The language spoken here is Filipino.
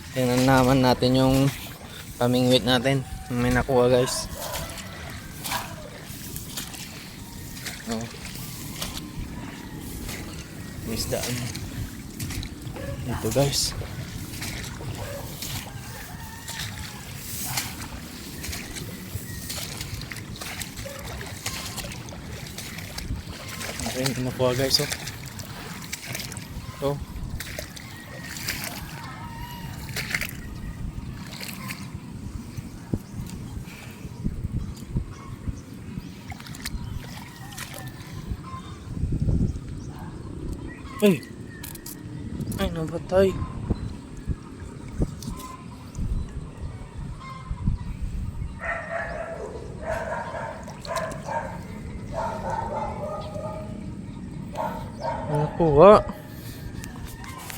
Tingnan naman natin yung pamingwit natin. May nakuha guys. Oh. Isdaan. Ito guys. Okay, nakuha guys. Oh. Ay! Ay, nabatay. Nakuha.